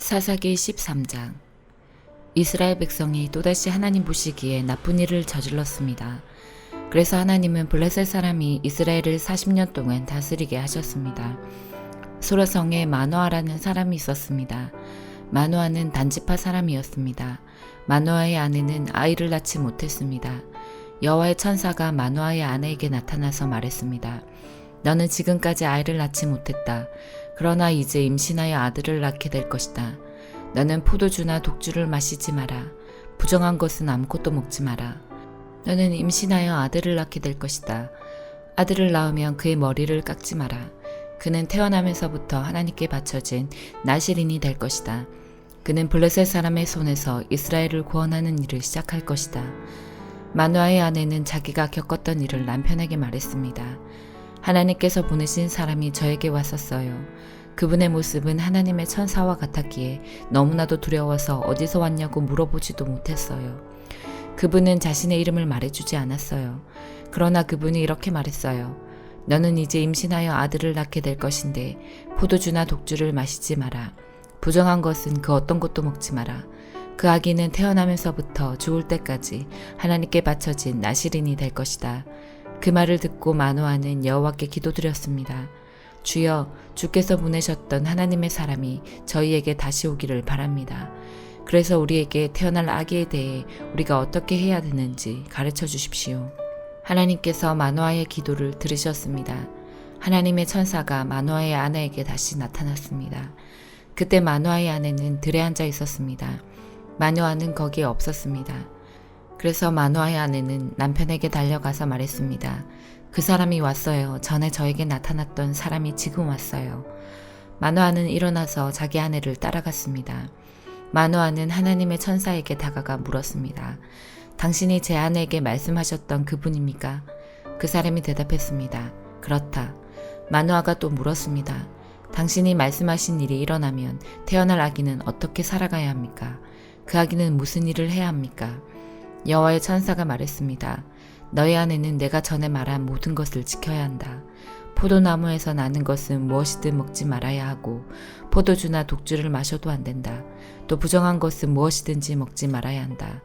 사사기 13장. 이스라엘 백성이 또다시 하나님 보시기에 나쁜 일을 저질렀습니다. 그래서 하나님은 블레셋 사람이 이스라엘을 40년 동안 다스리게 하셨습니다. 소라성에 마노아라는 사람이 있었습니다. 마노아는 단지파 사람이었습니다. 마노아의 아내는 아이를 낳지 못했습니다. 여호와의 천사가 마노아의 아내에게 나타나서 말했습니다. 너는 지금까지 아이를 낳지 못했다. 그러나 이제 임신하여 아들을 낳게 될 것이다. 너는 포도주나 독주를 마시지 마라. 부정한 것은 아무것도 먹지 마라. 너는 임신하여 아들을 낳게 될 것이다. 아들을 낳으면 그의 머리를 깎지 마라. 그는 태어나면서부터 하나님께 바쳐진 나실인이 될 것이다. 그는 블레셋 사람의 손에서 이스라엘을 구원하는 일을 시작할 것이다. 마노아의 아내는 자기가 겪었던 일을 남편에게 말했습니다. 하나님께서 보내신 사람이 저에게 왔었어요. 그분의 모습은 하나님의 천사와 같았기에 너무나도 두려워서 어디서 왔냐고 물어보지도 못했어요. 그분은 자신의 이름을 말해주지 않았어요. 그러나 그분이 이렇게 말했어요. 너는 이제 임신하여 아들을 낳게 될 것인데 포도주나 독주를 마시지 마라. 부정한 것은 그 어떤 것도 먹지 마라. 그 아기는 태어나면서부터 죽을 때까지 하나님께 바쳐진 나실인이 될 것이다. 그 말을 듣고 마노아는 여호와께 기도드렸습니다. 주여, 주께서 보내셨던 하나님의 사람이 저희에게 다시 오기를 바랍니다. 그래서 우리에게 태어날 아기에 대해 우리가 어떻게 해야 되는지 가르쳐 주십시오. 하나님께서 마노아의 기도를 들으셨습니다. 하나님의 천사가 마노아의 아내에게 다시 나타났습니다. 그때 마노아의 아내는 들에 앉아 있었습니다. 마노아는 거기에 없었습니다. 그래서 마노아의 아내는 남편에게 달려가서 말했습니다. 그 사람이 왔어요. 전에 저에게 나타났던 사람이 지금 왔어요. 마노아는 일어나서 자기 아내를 따라갔습니다. 마노아는 하나님의 천사에게 다가가 물었습니다. 당신이 제 아내에게 말씀하셨던 그분입니까? 그 사람이 대답했습니다. 그렇다. 마노아가 또 물었습니다. 당신이 말씀하신 일이 일어나면 태어날 아기는 어떻게 살아가야 합니까? 그 아기는 무슨 일을 해야 합니까? 여호와의 천사가 말했습니다. 너희 아내는 내가 전에 말한 모든 것을 지켜야 한다. 포도나무에서 나는 것은 무엇이든 먹지 말아야 하고 포도주나 독주를 마셔도 안 된다. 또 부정한 것은 무엇이든지 먹지 말아야 한다.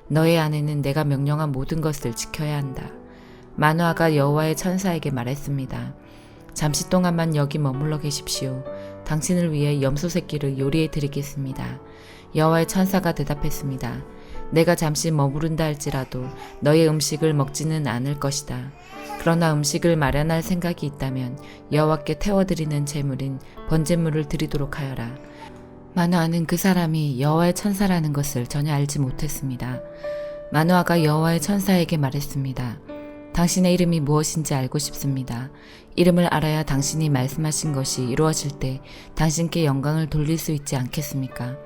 너희 아내는 내가 명령한 모든 것을 지켜야 한다. 마노아가 여호와의 천사에게 말했습니다. 잠시 동안만 여기 머물러 계십시오. 당신을 위해 염소 새끼를 요리해 드리겠습니다. 여호와의 천사가 대답했습니다. 내가 잠시 머무른다 할지라도 너의 음식을 먹지는 않을 것이다. 그러나 음식을 마련할 생각이 있다면 여호와께 태워드리는 제물인 번제물을 드리도록 하여라. 마노아는 그 사람이 여호와의 천사라는 것을 전혀 알지 못했습니다. 마노아가 여호와의 천사에게 말했습니다. 당신의 이름이 무엇인지 알고 싶습니다. 이름을 알아야 당신이 말씀하신 것이 이루어질 때 당신께 영광을 돌릴 수 있지 않겠습니까?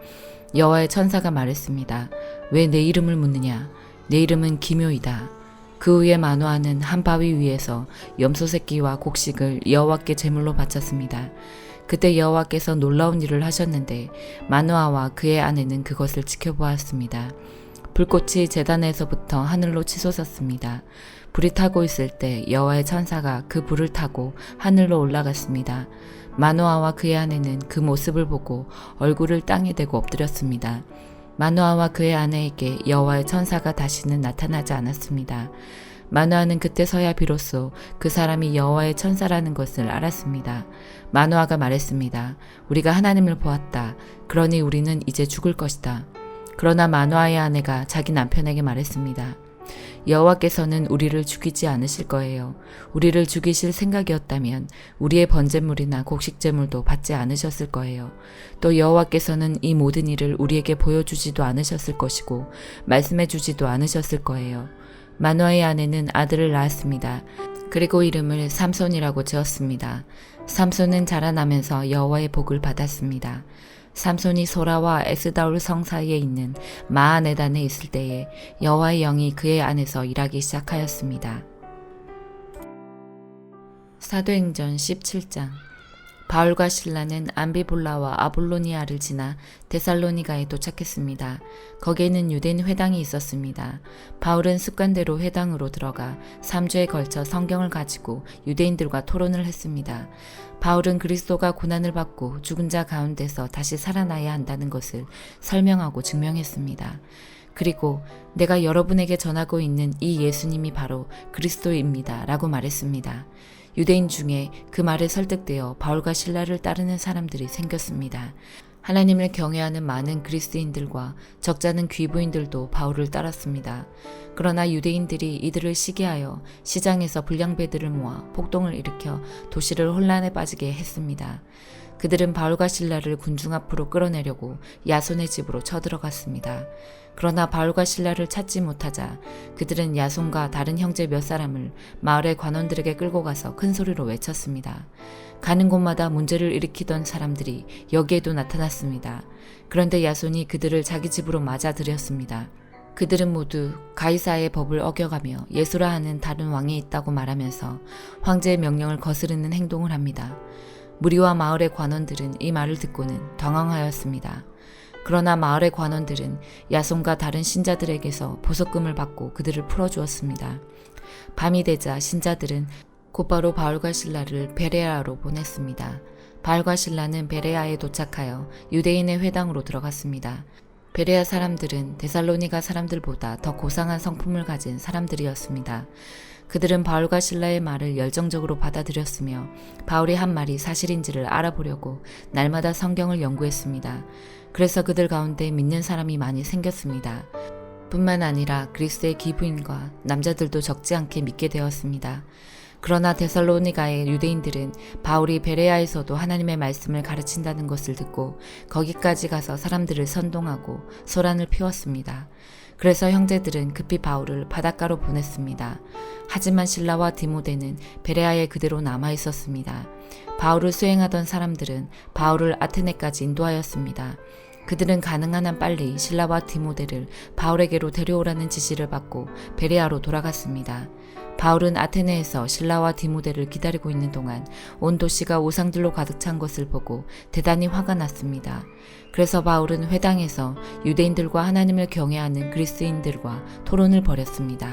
여호와의 천사가 말했습니다. 왜 내 이름을 묻느냐? 내 이름은 기묘이다. 그 후에 마노아는 한 바위 위에서 염소 새끼와 곡식을 여호와께 제물로 바쳤습니다. 그때 여호와께서 놀라운 일을 하셨는데 마노아와 그의 아내는 그것을 지켜보았습니다. 불꽃이 제단에서부터 하늘로 치솟았습니다. 불이 타고 있을 때 여호와의 천사가 그 불을 타고 하늘로 올라갔습니다. 마노아와 그의 아내는 그 모습을 보고 얼굴을 땅에 대고 엎드렸습니다. 마노아와 그의 아내에게 여호와의 천사가 다시는 나타나지 않았습니다. 마노아는 그때서야 비로소 그 사람이 여호와의 천사라는 것을 알았습니다. 마노아가 말했습니다. 우리가 하나님을 보았다. 그러니 우리는 이제 죽을 것이다. 그러나 마노아의 아내가 자기 남편에게 말했습니다. 여호와께서는 우리를 죽이지 않으실 거예요. 우리를 죽이실 생각이었다면 우리의 번제물이나 곡식제물도 받지 않으셨을 거예요. 또 여호와께서는 이 모든 일을 우리에게 보여주지도 않으셨을 것이고 말씀해주지도 않으셨을 거예요. 마노아의 아내는 아들을 낳았습니다. 그리고 이름을 삼손이라고 지었습니다. 삼손은 자라나면서 여호와의 복을 받았습니다. 삼손이 소라와 에스다올 성 사이에 있는 마하네단에 있을 때에 여호와의 영이 그의 안에서 일하기 시작하였습니다. 사도행전 17장. 바울과 실라는 암비볼라와 아볼로니아를 지나 데살로니가에 도착했습니다. 거기에는 유대인 회당이 있었습니다. 바울은 습관대로 회당으로 들어가 3주에 걸쳐 성경을 가지고 유대인들과 토론을 했습니다. 바울은 그리스도가 고난을 받고 죽은 자 가운데서 다시 살아나야 한다는 것을 설명하고 증명했습니다. 그리고 내가 여러분에게 전하고 있는 이 예수님이 바로 그리스도입니다 라고 말했습니다. 유대인 중에 그 말에 설득되어 바울과 실라를 따르는 사람들이 생겼습니다. 하나님을 경외하는 많은 그리스도인들과 적잖은 귀부인들도 바울을 따랐습니다. 그러나 유대인들이 이들을 시기하여 시장에서 불량배들을 모아 폭동을 일으켜 도시를 혼란에 빠지게 했습니다. 그들은 바울과 실라를 군중 앞으로 끌어내려고 야손의 집으로 쳐들어갔습니다. 그러나 바울과 실라를 찾지 못하자 그들은 야손과 다른 형제 몇 사람을 마을의 관원들에게 끌고 가서 큰 소리로 외쳤습니다. 가는 곳마다 문제를 일으키던 사람들이 여기에도 나타났습니다. 그런데 야손이 그들을 자기 집으로 맞아들였습니다. 그들은 모두 가이사의 법을 어겨가며 예수라 하는 다른 왕이 있다고 말하면서 황제의 명령을 거스르는 행동을 합니다. 무리와 마을의 관원들은 이 말을 듣고는 당황하였습니다. 그러나 마을의 관원들은 야손과 다른 신자들에게서 보석금을 받고 그들을 풀어주었습니다. 밤이 되자 신자들은 곧바로 바울과 실라를 베레아로 보냈습니다. 바울과 실라는 베레아에 도착하여 유대인의 회당으로 들어갔습니다. 베레아 사람들은 데살로니가 사람들보다 더 고상한 성품을 가진 사람들이었습니다. 그들은 바울과 실라의 말을 열정적으로 받아들였으며 바울이 한 말이 사실인지를 알아보려고 날마다 성경을 연구했습니다. 그래서 그들 가운데 믿는 사람이 많이 생겼습니다. 뿐만 아니라 그리스도의 기부인과 남자들도 적지 않게 믿게 되었습니다. 그러나 데살로니가의 유대인들은 바울이 베레아에서도 하나님의 말씀을 가르친다는 것을 듣고 거기까지 가서 사람들을 선동하고 소란을 피웠습니다. 그래서 형제들은 급히 바울을 바닷가로 보냈습니다. 하지만 실라와 디모데는 베레아에 그대로 남아 있었습니다. 바울을 수행하던 사람들은 바울을 아테네까지 인도하였습니다. 그들은 가능한 한 빨리 실라와 디모데를 바울에게로 데려오라는 지시를 받고 베레아로 돌아갔습니다. 바울은 아테네에서 실라와 디모데를 기다리고 있는 동안 온 도시가 우상들로 가득 찬 것을 보고 대단히 화가 났습니다. 그래서 바울은 회당에서 유대인들과 하나님을 경외하는 그리스도인들과 토론을 벌였습니다.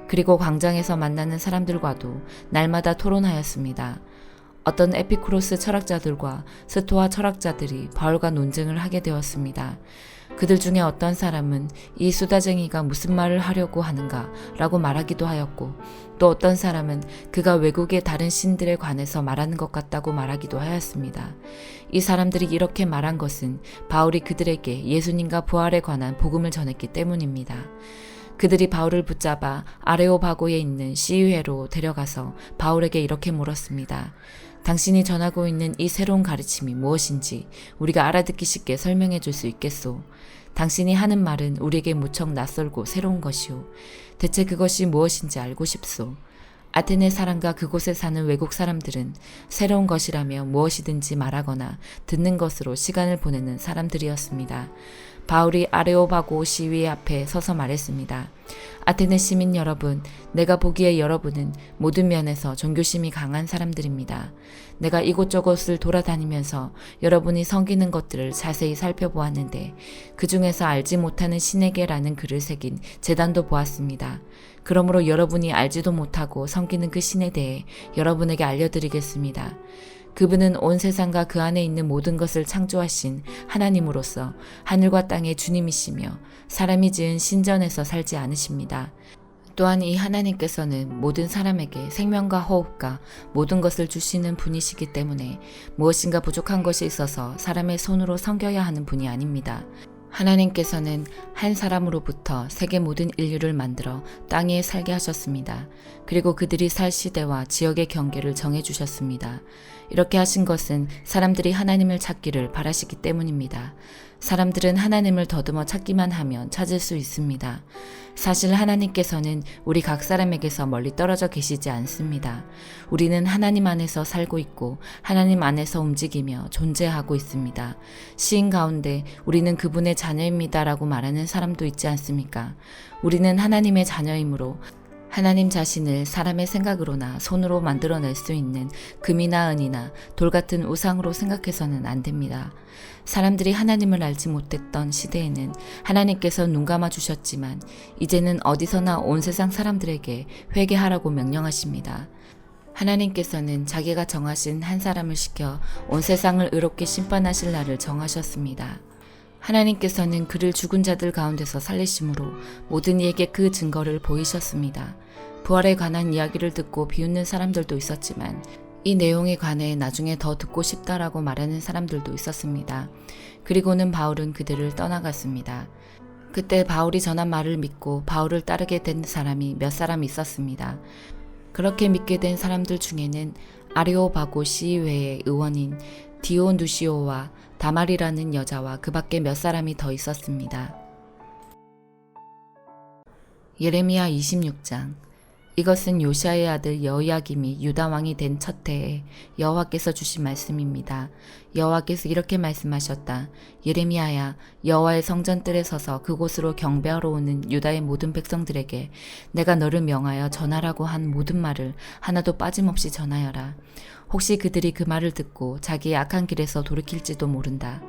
그리고 광장에서 만나는 사람들과도 날마다 토론하였습니다. 어떤 에피쿠로스 철학자들과 스토아 철학자들이 바울과 논쟁을 하게 되었습니다. 그들 중에 어떤 사람은 이 수다쟁이가 무슨 말을 하려고 하는가 라고 말하기도 하였고, 또 어떤 사람은 그가 외국의 다른 신들에 관해서 말하는 것 같다고 말하기도 하였습니다. 이 사람들이 이렇게 말한 것은 바울이 그들에게 예수님과 부활에 관한 복음을 전했기 때문입니다. 그들이 바울을 붙잡아 아레오바고에 있는 시위회로 데려가서 바울에게 이렇게 물었습니다. 당신이 전하고 있는 이 새로운 가르침이 무엇인지 우리가 알아듣기 쉽게 설명해 줄 수 있겠소? 당신이 하는 말은 우리에게 무척 낯설고 새로운 것이오. 대체 그것이 무엇인지 알고 싶소. 아테네 사람과 그곳에 사는 외국 사람들은 새로운 것이라며 무엇이든지 말하거나 듣는 것으로 시간을 보내는 사람들이었습니다. 바울이 아레오바고 시위 앞에 서서 말했습니다. 아테네 시민 여러분, 내가 보기에 여러분은 모든 면에서 종교심이 강한 사람들입니다. 내가 이곳저곳을 돌아다니면서 여러분이 섬기는 것들을 자세히 살펴보았는데 그 중에서 알지 못하는 신에게라는 글을 새긴 제단도 보았습니다. 그러므로 여러분이 알지도 못하고 섬기는 그 신에 대해 여러분에게 알려드리겠습니다. 그분은 온 세상과 그 안에 있는 모든 것을 창조하신 하나님으로서 하늘과 땅의 주님이시며 사람이 지은 신전에서 살지 않으십니다. 또한 이 하나님께서는 모든 사람에게 생명과 호흡과 모든 것을 주시는 분이시기 때문에 무엇인가 부족한 것이 있어서 사람의 손으로 섬겨야 하는 분이 아닙니다. 하나님께서는 한 사람으로부터 세계 모든 인류를 만들어 땅에 살게 하셨습니다. 그리고 그들이 살 시대와 지역의 경계를 정해주셨습니다. 이렇게 하신 것은 사람들이 하나님을 찾기를 바라시기 때문입니다. 사람들은 하나님을 더듬어 찾기만 하면 찾을 수 있습니다. 사실 하나님께서는 우리 각 사람에게서 멀리 떨어져 계시지 않습니다. 우리는 하나님 안에서 살고 있고 하나님 안에서 움직이며 존재하고 있습니다. 시인 가운데 우리는 그분의 자녀입니다라고 말하는 사람도 있지 않습니까? 우리는 하나님의 자녀이므로 하나님 자신을 사람의 생각으로나 손으로 만들어낼 수 있는 금이나 은이나 돌 같은 우상으로 생각해서는 안 됩니다. 사람들이 하나님을 알지 못했던 시대에는 하나님께서 눈 감아 주셨지만 이제는 어디서나 온 세상 사람들에게 회개하라고 명령하십니다. 하나님께서는 자기가 정하신 한 사람을 시켜 온 세상을 의롭게 심판하실 날을 정하셨습니다. 하나님께서는 그를 죽은 자들 가운데서 살리심으로 모든 이에게 그 증거를 보이셨습니다. 부활에 관한 이야기를 듣고 비웃는 사람들도 있었지만 이 내용에 관해 나중에 더 듣고 싶다라고 말하는 사람들도 있었습니다. 그리고는 바울은 그들을 떠나갔습니다. 그때 바울이 전한 말을 믿고 바울을 따르게 된 사람이 몇 사람 있었습니다. 그렇게 믿게 된 사람들 중에는 아레오바고 시의회의 의원인 디오누시오와 다말이라는 여자와 그 밖에 몇 사람이 더 있었습니다. 예레미야 26장. 이것은 요시아의 아들 여호야김이 유다 왕이 된 첫 해에 여호와께서 주신 말씀입니다. 여호와께서 이렇게 말씀하셨다. 예레미야야, 여호와의 성전뜰에 서서 그곳으로 경배하러 오는 유다의 모든 백성들에게 내가 너를 명하여 전하라고 한 모든 말을 하나도 빠짐없이 전하여라. 혹시 그들이 그 말을 듣고 자기의 악한 길에서 돌이킬지도 모른다.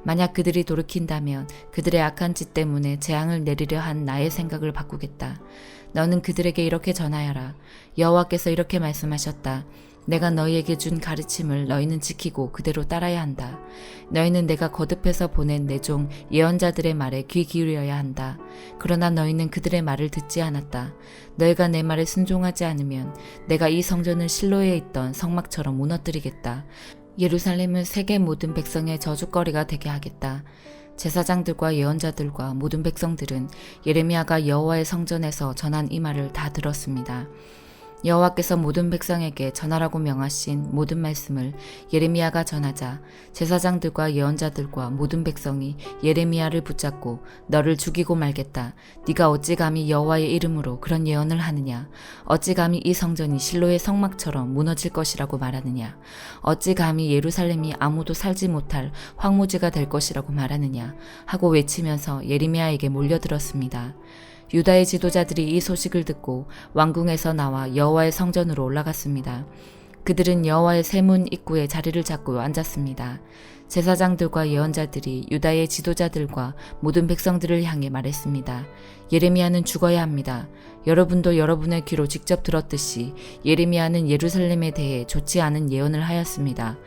만약 그들이 돌이킨다면 그들의 악한 짓 때문에 재앙을 내리려 한 나의 생각을 바꾸겠다. 너는 그들에게 이렇게 전하여라. 여호와께서 이렇게 말씀하셨다. 내가 너희에게 준 가르침을 너희는 지키고 그대로 따라야 한다. 너희는 내가 거듭해서 보낸 내 종 예언자들의 말에 귀 기울여야 한다. 그러나 너희는 그들의 말을 듣지 않았다. 너희가 내 말에 순종하지 않으면 내가 이 성전을 실로에 있던 성막처럼 무너뜨리겠다. 예루살렘은 세계 모든 백성의 저주거리가 되게 하겠다. 제사장들과 예언자들과 모든 백성들은 예레미야가 여호와의 성전에서 전한 이 말을 다 들었습니다. 여호와께서 모든 백성에게 전하라고 명하신 모든 말씀을 예레미야가 전하자 제사장들과 예언자들과 모든 백성이 예레미야를 붙잡고 너를 죽이고 말겠다. 네가 어찌 감히 여호와의 이름으로 그런 예언을 하느냐. 어찌 감히 이 성전이 실로의 성막처럼 무너질 것이라고 말하느냐. 어찌 감히 예루살렘이 아무도 살지 못할 황무지가 될 것이라고 말하느냐 하고 외치면서 예레미야에게 몰려들었습니다. 유다의 지도자들이 이 소식을 듣고 왕궁에서 나와 여호와의 성전으로 올라갔습니다. 그들은 여호와의 세문 입구에 자리를 잡고 앉았습니다. 제사장들과 예언자들이 유다의 지도자들과 모든 백성들을 향해 말했습니다. 예레미야는 죽어야 합니다. 여러분도 여러분의 귀로 직접 들었듯이 예레미야는 예루살렘에 대해 좋지 않은 예언을 하였습니다.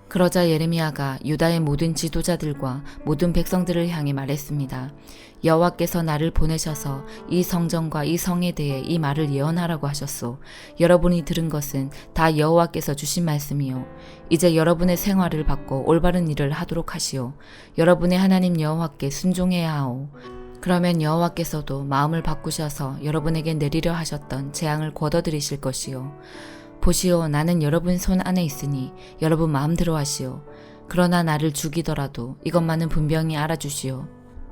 그러자 예레미야가 유다의 모든 지도자들과 모든 백성들을 향해 말했습니다. 여호와께서 나를 보내셔서 이 성전과 이 성에 대해 이 말을 예언하라고 하셨소. 여러분이 들은 것은 다 여호와께서 주신 말씀이요. 이제 여러분의 생활을 바꿔 올바른 일을 하도록 하시오. 여러분의 하나님 여호와께 순종해야 하오. 그러면 여호와께서도 마음을 바꾸셔서 여러분에게 내리려 하셨던 재앙을 거둬들이실 것이요. 보시오, 나는 여러분 손 안에 있으니 여러분 마음대로 하시오. 그러나 나를 죽이더라도 이것만은 분명히 알아주시오.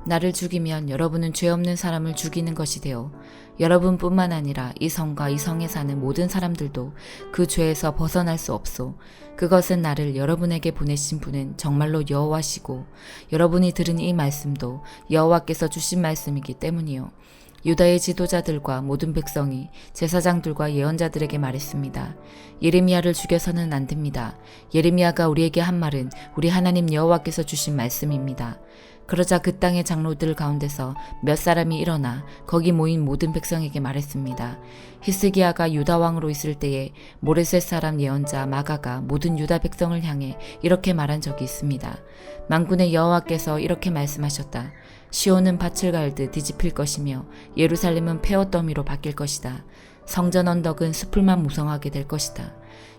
나를 죽이면 여러분은 죄 없는 사람을 죽이는 것이 되어 여러분뿐만 아니라 이 성과 이 성에 사는 모든 사람들도 그 죄에서 벗어날 수 없소. 그것은 나를 여러분에게 보내신 분은 정말로 여호와시고 여러분이 들은 이 말씀도 여호와께서 주신 말씀이기 때문이요. 유다의 지도자들과 모든 백성이 제사장들과 예언자들에게 말했습니다. 예레미야를 죽여서는 안 됩니다. 예레미야가 우리에게 한 말은 우리 하나님 여호와께서 주신 말씀입니다. 그러자 그 땅의 장로들 가운데서 몇 사람이 일어나 거기 모인 모든 백성에게 말했습니다. 히스기야가 유다 왕으로 있을 때에 모레셋 사람 예언자 마가가 모든 유다 백성을 향해 이렇게 말한 적이 있습니다. 만군의 여호와께서 이렇게 말씀하셨다. 시온은 밭을 갈듯 뒤집힐 것이며 예루살렘은 폐허더미로 바뀔 것이다. 성전 언덕은 숲을만 무성하게 될 것이다.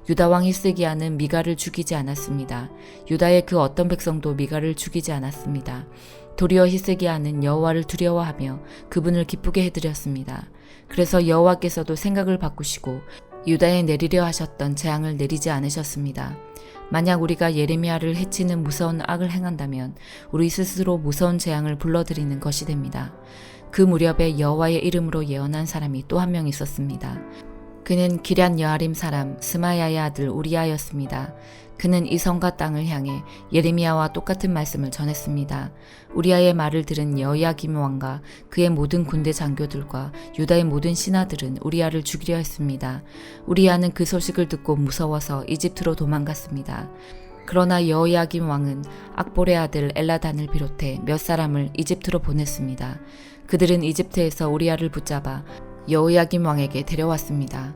유다 왕 히스기야는 미가를 죽이지 않았습니다. 유다의 그 어떤 백성도 미가를 죽이지 않았습니다. 도리어 히스기야는 여호와를 두려워하며 그분을 기쁘게 해드렸습니다. 그래서 여호와께서도 생각을 바꾸시고 유다에 내리려 하셨던 재앙을 내리지 않으셨습니다. 만약 우리가 예레미야를 해치는 무서운 악을 행한다면 우리 스스로 무서운 재앙을 불러들이는 것이 됩니다. 그 무렵에 여호와의 이름으로 예언한 사람이 또 한 명 있었습니다. 그는 기럇 여아림 사람 스마야의 아들 우리야였습니다. 그는 이 성과 땅을 향해 예레미야와 똑같은 말씀을 전했습니다. 우리아의 말을 들은 여호야김 왕과 그의 모든 군대 장교들과 유다의 모든 신하들은 우리아를 죽이려 했습니다. 우리아는 그 소식을 듣고 무서워서 이집트로 도망갔습니다. 그러나 여호야김 왕은 악볼의 아들 엘라단을 비롯해 몇 사람을 이집트로 보냈습니다. 그들은 이집트에서 우리아를 붙잡아 여호야김 왕에게 데려왔습니다.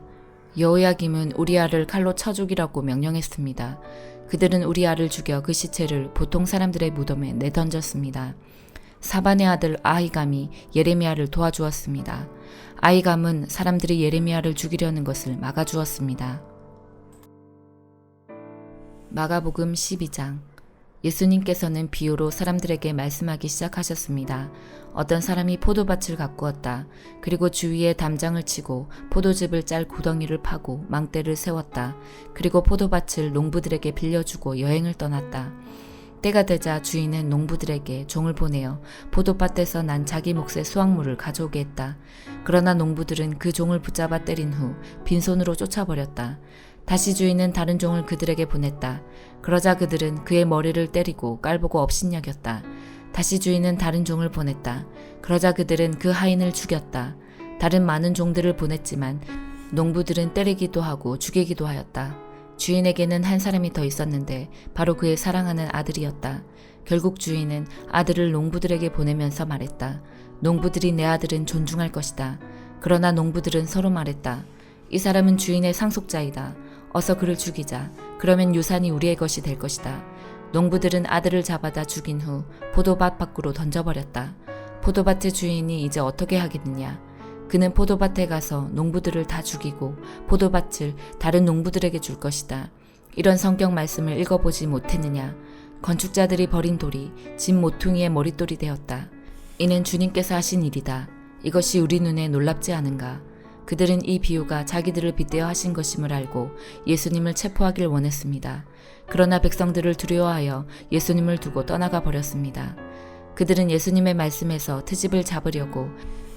여호야김은 우리아를 칼로 쳐 죽이라고 명령했습니다. 그들은 우리아를 죽여 그 시체를 보통 사람들의 무덤에 내던졌습니다. 사반의 아들 아히감이 예레미야를 도와주었습니다. 아히감은 사람들이 예레미야를 죽이려는 것을 막아주었습니다. 마가복음 12장. 예수님께서는 비유로 사람들에게 말씀하기 시작하셨습니다. 어떤 사람이 포도밭을 가꾸었다. 그리고 주위에 담장을 치고 포도즙을 짤 구덩이를 파고 망대를 세웠다. 그리고 포도밭을 농부들에게 빌려주고 여행을 떠났다. 때가 되자 주인은 농부들에게 종을 보내어 포도밭에서 난 자기 몫의 수확물을 가져오게 했다. 그러나 농부들은 그 종을 붙잡아 때린 후 빈손으로 쫓아버렸다. 다시 주인은 다른 종을 그들에게 보냈다. 그러자 그들은 그의 머리를 때리고 깔보고 업신여겼다. 다시 주인은 다른 종을 보냈다. 그러자 그들은 그 하인을 죽였다. 다른 많은 종들을 보냈지만 농부들은 때리기도 하고 죽이기도 하였다. 주인에게는 한 사람이 더 있었는데 바로 그의 사랑하는 아들이었다. 결국 주인은 아들을 농부들에게 보내면서 말했다. 농부들이 내 아들은 존중할 것이다. 그러나 농부들은 서로 말했다. 이 사람은 주인의 상속자이다. 어서 그를 죽이자. 그러면 유산이 우리의 것이 될 것이다. 농부들은 아들을 잡아다 죽인 후 포도밭 밖으로 던져버렸다. 포도밭의 주인이 이제 어떻게 하겠느냐. 그는 포도밭에 가서 농부들을 다 죽이고 포도밭을 다른 농부들에게 줄 것이다. 이런 성경 말씀을 읽어보지 못했느냐. 건축자들이 버린 돌이 집 모퉁이의 머릿돌이 되었다. 이는 주님께서 하신 일이다. 이것이 우리 눈에 놀랍지 않은가. 그들은 이 비유가 자기들을 빗대어 하신 것임을 알고 예수님을 체포하길 원했습니다. 그러나 백성들을 두려워하여 예수님을 두고 떠나가 버렸습니다. 그들은 예수님의 말씀에서 트집을 잡으려고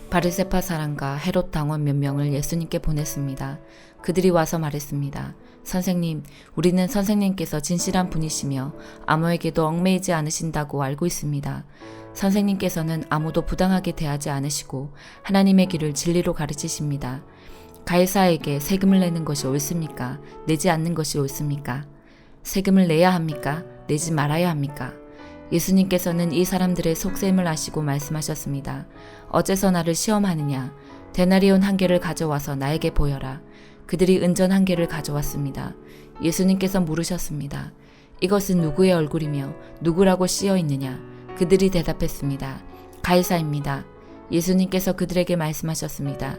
바리새파 사람과 헤롯 당원 몇 명을 예수님께 보냈습니다. 그들이 와서 말했습니다. 선생님, 우리는 선생님께서 진실한 분이시며 아무에게도 얽매이지 않으신다고 알고 있습니다. 선생님께서는 아무도 부당하게 대하지 않으시고 하나님의 길을 진리로 가르치십니다. 가이사에게 세금을 내는 것이 옳습니까? 내지 않는 것이 옳습니까? 세금을 내야 합니까? 내지 말아야 합니까? 예수님께서는 이 사람들의 속셈을 아시고 말씀하셨습니다. 어째서 나를 시험하느냐? 데나리온 한 개를 가져와서 나에게 보여라. 그들이 은전 한 개를 가져왔습니다. 예수님께서 물으셨습니다. 이것은 누구의 얼굴이며 누구라고 씌어 있느냐? 그들이 대답했습니다. 가이사입니다. 예수님께서 그들에게 말씀하셨습니다.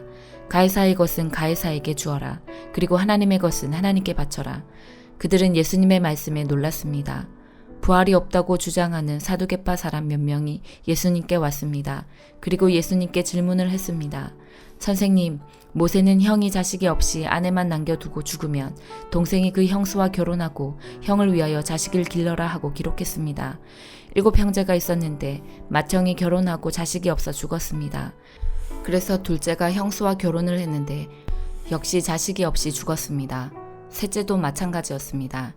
가이사의 것은 가이사에게 주어라. 그리고 하나님의 것은 하나님께 바쳐라. 그들은 예수님의 말씀에 놀랐습니다. 부활이 없다고 주장하는 사두개파 사람 몇 명이 예수님께 왔습니다. 그리고 예수님께 질문을 했습니다. 선생님, 모세는 형이 자식이 없이 아내만 남겨두고 죽으면 동생이 그 형수와 결혼하고 형을 위하여 자식을 길러라 하고 기록했습니다. 7 형제가 있었는데 맏형이 결혼하고 자식이 없어 죽었습니다. 그래서 둘째가 형수와 결혼을 했는데 역시 자식이 없이 죽었습니다. 셋째도 마찬가지였습니다.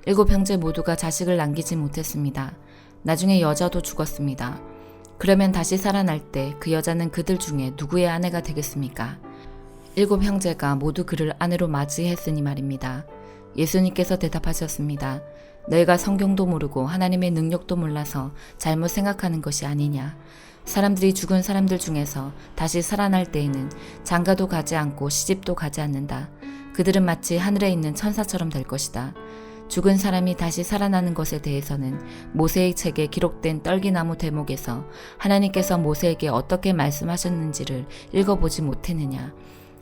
7 형제 모두가 자식을 남기지 못했습니다. 나중에 여자도 죽었습니다. 그러면 다시 살아날 때 그 여자는 그들 중에 누구의 아내가 되겠습니까? 7 형제가 모두 그를 아내로 맞이했으니 말입니다. 예수님께서 대답하셨습니다. 너희가 성경도 모르고 하나님의 능력도 몰라서 잘못 생각하는 것이 아니냐. 사람들이 죽은 사람들 중에서 다시 살아날 때에는 장가도 가지 않고 시집도 가지 않는다. 그들은 마치 하늘에 있는 천사처럼 될 것이다. 죽은 사람이 다시 살아나는 것에 대해서는 모세의 책에 기록된 떨기나무 대목에서 하나님께서 모세에게 어떻게 말씀하셨는지를 읽어보지 못했느냐.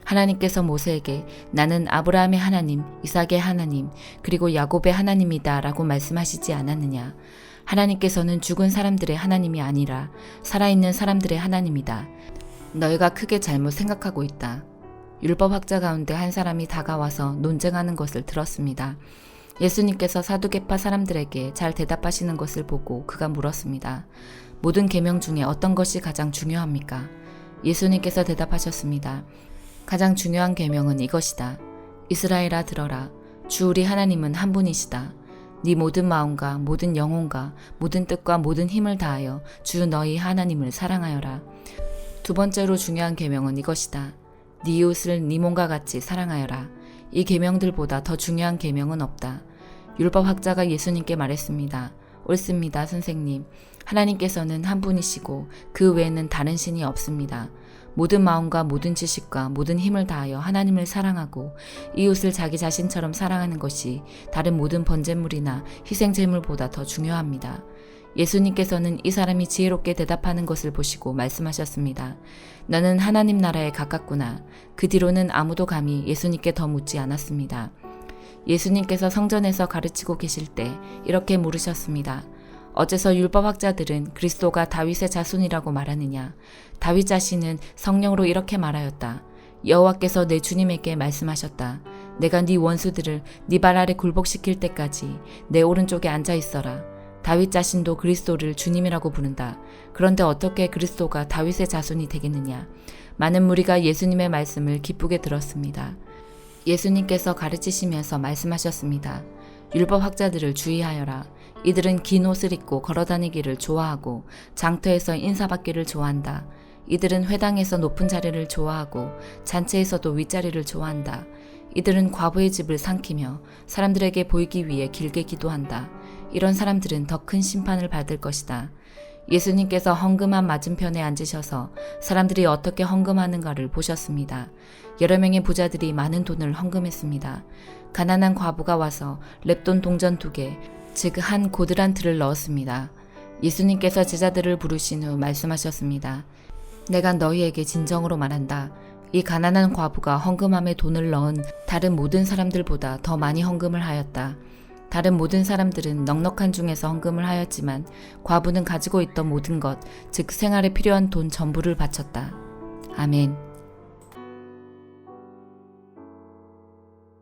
하나님께서 모세에게 나는 아브라함의 하나님, 이삭의 하나님, 그리고 야곱의 하나님이다 라고 말씀하시지 않았느냐. 하나님께서는 죽은 사람들의 하나님이 아니라 살아있는 사람들의 하나님이다. 너희가 크게 잘못 생각하고 있다. 율법학자 가운데 한 사람이 다가와서 논쟁하는 것을 들었습니다. 예수님께서 사두개파 사람들에게 잘 대답하시는 것을 보고 그가 물었습니다. 모든 계명 중에 어떤 것이 가장 중요합니까? 예수님께서 대답하셨습니다. 가장 중요한 계명은 이것이다. 이스라엘아 들어라. 주 우리 하나님은 한 분이시다. 네 모든 마음과 모든 영혼과 모든 뜻과 모든 힘을 다하여 주 너희 하나님을 사랑하여라. 두 번째로 중요한 계명은 이것이다. 네 이웃을 네 몸과 같이 사랑하여라. 이 계명들보다 더 중요한 계명은 없다. 율법학자가 예수님께 말했습니다. 옳습니다, 선생님. 하나님께서는 한 분이시고 그 외에는 다른 신이 없습니다. 모든 마음과 모든 지식과 모든 힘을 다하여 하나님을 사랑하고 이웃을 자기 자신처럼 사랑하는 것이 다른 모든 번제물이나 희생제물보다 더 중요합니다. 예수님께서는 이 사람이 지혜롭게 대답하는 것을 보시고 말씀하셨습니다. 너는 하나님 나라에 가깝구나. 그 뒤로는 아무도 감히 예수님께 더 묻지 않았습니다. 예수님께서 성전에서 가르치고 계실 때 이렇게 물으셨습니다. 어째서 율법학자들은 그리스도가 다윗의 자손이라고 말하느냐? 다윗 자신은 성령으로 이렇게 말하였다. 여호와께서 내 주님에게 말씀하셨다. 내가 네 원수들을 네 발 아래 굴복시킬 때까지 내 오른쪽에 앉아 있어라. 다윗 자신도 그리스도를 주님이라고 부른다. 그런데 어떻게 그리스도가 다윗의 자손이 되겠느냐? 많은 무리가 예수님의 말씀을 기쁘게 들었습니다. 예수님께서 가르치시면서 말씀하셨습니다. 율법학자들을 주의하여라. 이들은 긴 옷을 입고 걸어다니기를 좋아하고 장터에서 인사받기를 좋아한다. 이들은 회당에서 높은 자리를 좋아하고 잔치에서도 윗자리를 좋아한다. 이들은 과부의 집을 삼키며 사람들에게 보이기 위해 길게 기도한다. 이런 사람들은 더 큰 심판을 받을 것이다. 예수님께서 헌금함 맞은편에 앉으셔서 사람들이 어떻게 헌금하는가를 보셨습니다. 여러 명의 부자들이 많은 돈을 헌금했습니다. 가난한 과부가 와서 렙돈 동전 2개, 즉 한 고드란트를 넣었습니다. 예수님께서 제자들을 부르신 후 말씀하셨습니다. 내가 너희에게 진정으로 말한다. 이 가난한 과부가 헌금함에 돈을 넣은 다른 모든 사람들보다 더 많이 헌금을 하였다. 다른 모든 사람들은 넉넉한 중에서 헌금을 하였지만 과부는 가지고 있던 모든 것, 즉 생활에 필요한 돈 전부를 바쳤다. 아멘.